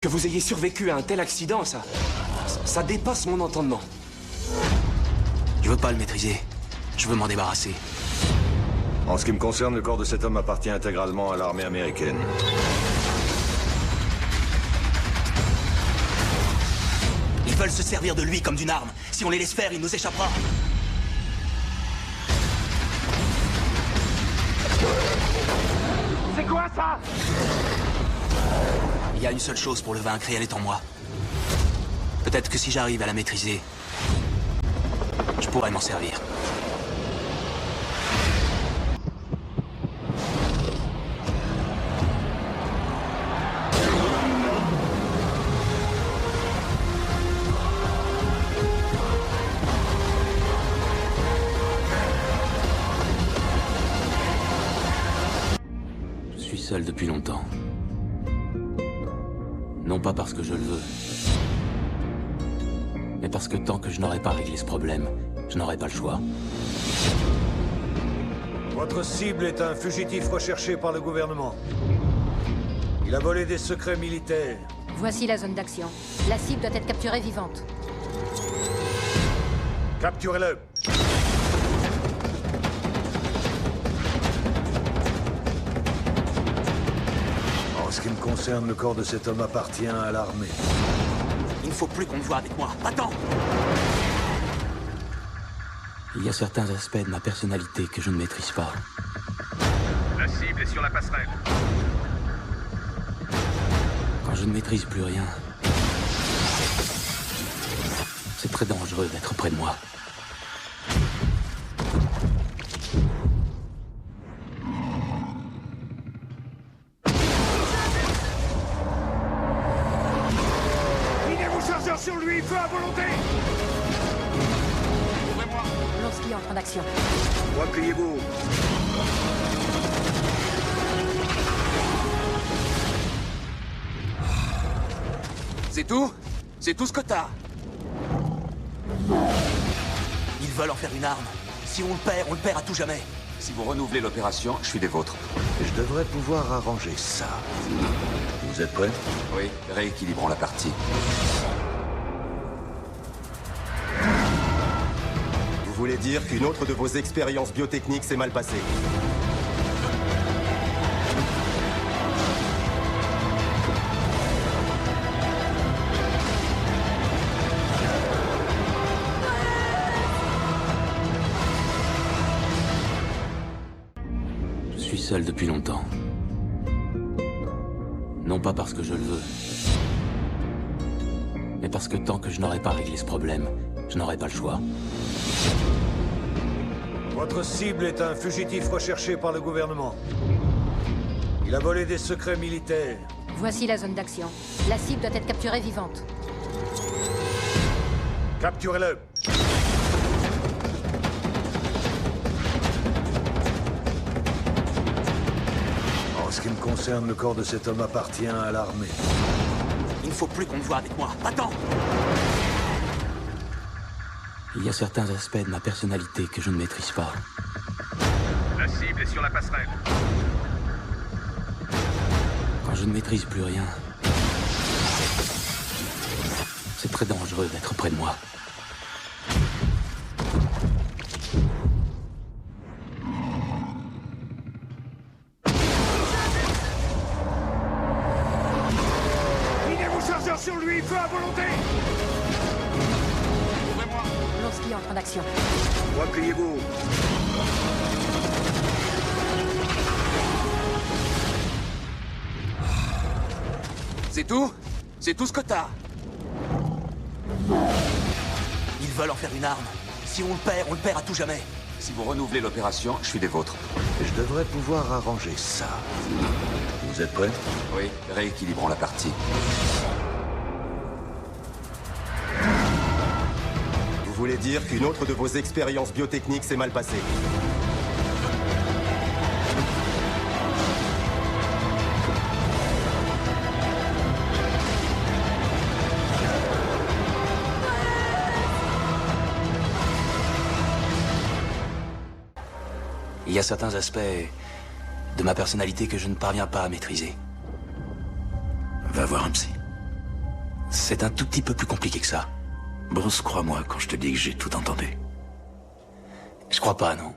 Que vous ayez survécu à un tel accident, ça dépasse mon entendement. Je veux pas le maîtriser. Je veux m'en débarrasser. En ce qui me concerne, le corps de cet homme appartient intégralement à l'armée américaine. Ils veulent se servir de lui comme d'une arme. Si on les laisse faire, il nous échappera. C'est quoi ça? Il y a une seule chose pour le vaincre et elle est en moi. Peut-être que si j'arrive à la maîtriser, je pourrais m'en servir. Je suis seul depuis longtemps. Non pas parce que je le veux, mais parce que tant que je n'aurai pas réglé ce problème, je n'aurai pas le choix. Votre cible est un fugitif recherché par le gouvernement. Il a volé des secrets militaires. Voici la zone d'action. La cible doit être capturée vivante. Capturez-le. En ce qui me concerne, le corps de cet homme appartient à l'armée. Il ne faut plus qu'on me voie avec moi. Attends! Il y a certains aspects de ma personnalité que je ne maîtrise pas. La cible est sur la passerelle. Quand je ne maîtrise plus rien, c'est très dangereux d'être près de moi. Minez vos chargeurs sur lui, feu à volonté! Ouvrez-moi! Lorsqu'il entre en action. Repliez-vous. C'est tout? C'est tout ce que t'as? Ils veulent en faire une arme. Si on le perd à tout jamais. Si vous renouvelez l'opération, je suis des vôtres. Je devrais pouvoir arranger ça. Vous êtes prêts? Oui, rééquilibrons la partie. Vous voulez dire qu'une autre de vos expériences biotechniques s'est mal passée? Je suis seul depuis longtemps. Non pas parce que je le veux, mais parce que tant que je n'aurai pas réglé ce problème, je n'aurai pas le choix. Votre cible est un fugitif recherché par le gouvernement. Il a volé des secrets militaires. Voici la zone d'action. La cible doit être capturée vivante. Capturez-le. En ce qui me concerne, le corps de cet homme appartient à l'armée. Il ne faut plus qu'on me voie avec moi. Attends! Il y a certains aspects de ma personnalité que je ne maîtrise pas. La cible est sur la passerelle. Quand je ne maîtrise plus rien, c'est très dangereux d'être près de moi. Minez vos chargeurs sur lui, feu à volonté! Ouvrez-moi! Lorsqu'il entre en action. Repliez-vous. C'est tout? C'est tout ce que t'as? Ils veulent en faire une arme. Si on le perd à tout jamais. Si vous renouvelez l'opération, je suis des vôtres. Je devrais pouvoir arranger ça. Vous êtes prêts? Oui, rééquilibrons la partie. Vous voulez dire qu'une autre de vos expériences biotechniques s'est mal passée? Il y a certains aspects de ma personnalité que je ne parviens pas à maîtriser. Va voir un psy. C'est un tout petit peu plus compliqué que ça. Bruce, crois-moi quand je te dis que j'ai tout entendu. Je crois pas, non.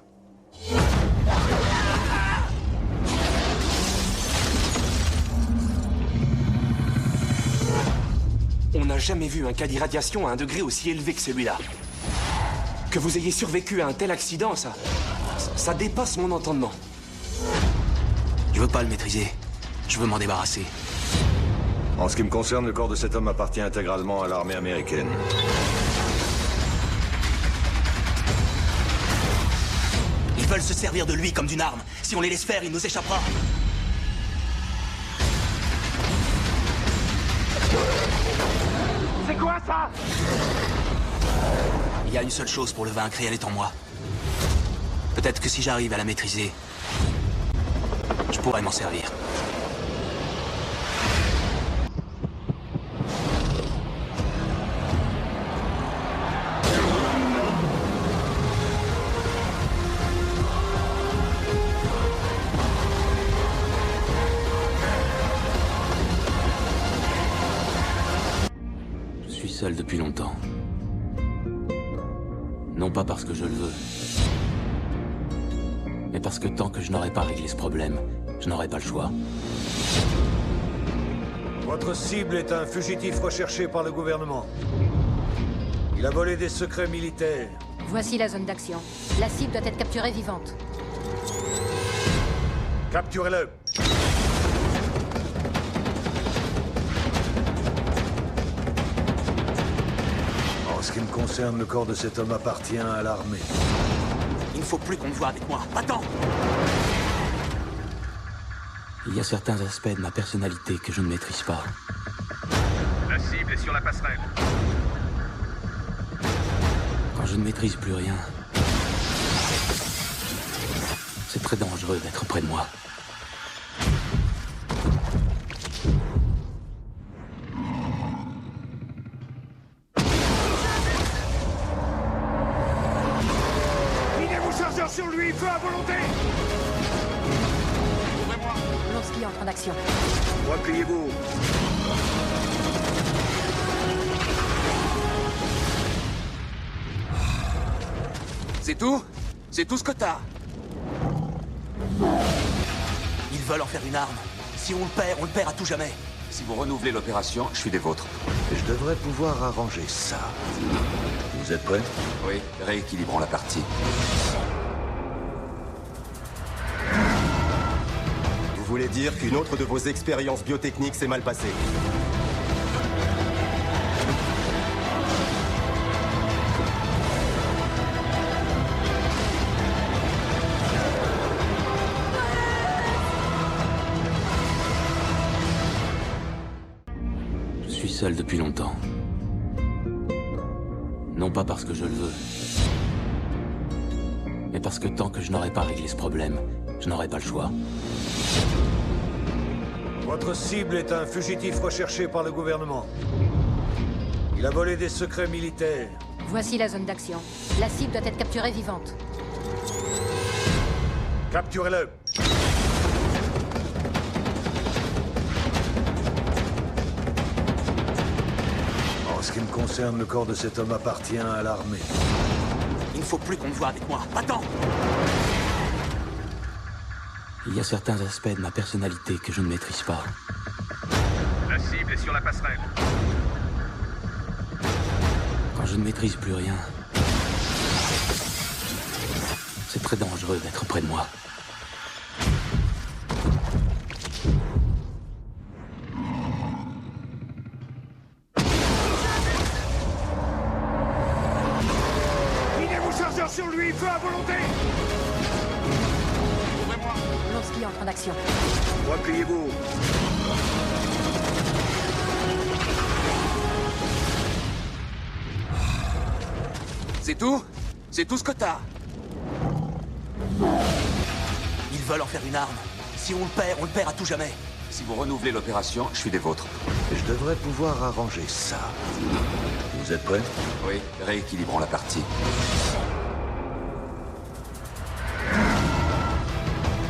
On n'a jamais vu un cas d'irradiation à un degré aussi élevé que celui-là. Que vous ayez survécu à un tel accident, ça dépasse mon entendement. Je veux pas le maîtriser. Je veux m'en débarrasser. En ce qui me concerne, le corps de cet homme appartient intégralement à l'armée américaine. Ils veulent se servir de lui comme d'une arme. Si on les laisse faire, il nous échappera. C'est quoi ça? Il y a une seule chose pour le vaincre et elle est en moi. Peut-être que si j'arrive à la maîtriser, je pourrais m'en servir. Je suis seul depuis longtemps. Non pas parce que je le veux, mais parce que tant que je n'aurai pas réglé ce problème, je n'aurai pas le choix. Votre cible est un fugitif recherché par le gouvernement. Il a volé des secrets militaires. Voici la zone d'action. La cible doit être capturée vivante. Capturez-le. En ce qui me concerne, le corps de cet homme appartient à l'armée. Il ne faut plus qu'on me voie avec moi. Attends! Il y a certains aspects de ma personnalité que je ne maîtrise pas. La cible est sur la passerelle. Quand je ne maîtrise plus rien, c'est très dangereux d'être près de moi. Videz vos chargeurs sur lui, feu à volonté. Ouvrez-moi. Blonsky entre en action. Repliez-vous. C'est tout? C'est tout ce que t'as? Ils veulent en faire une arme. Si on le perd à tout jamais. Si vous renouvelez l'opération, je suis des vôtres. Je devrais pouvoir arranger ça. Vous êtes prêts? Oui, rééquilibrons la partie. Vous voulez dire qu'une autre de vos expériences biotechniques s'est mal passée? Je suis seul depuis longtemps. Non pas parce que je le veux, mais parce que tant que je n'aurai pas réglé ce problème, je n'aurai pas le choix. Votre cible est un fugitif recherché par le gouvernement. Il a volé des secrets militaires. Voici la zone d'action. La cible doit être capturée vivante. Capturez-le. En ce qui me concerne, le corps de cet homme appartient à l'armée. Il ne faut plus qu'on me voie avec moi. Attends! Il y a certains aspects de ma personnalité que je ne maîtrise pas. La cible est sur la passerelle. Quand je ne maîtrise plus rien, c'est très dangereux d'être près de moi. Videz vos chargeurs sur lui, feu à volonté. Ouvrez-moi. Blonsky entre en action. Repliez-vous. C'est tout? C'est tout ce que t'as? Ils veulent en faire une arme. Si on le perd à tout jamais. Si vous renouvelez l'opération, je suis des vôtres. Je devrais pouvoir arranger ça. Vous êtes prêts? Oui, rééquilibrons la partie.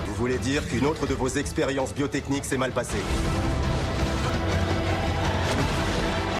Vous voulez dire qu'une autre de vos expériences biotechniques s'est mal passée?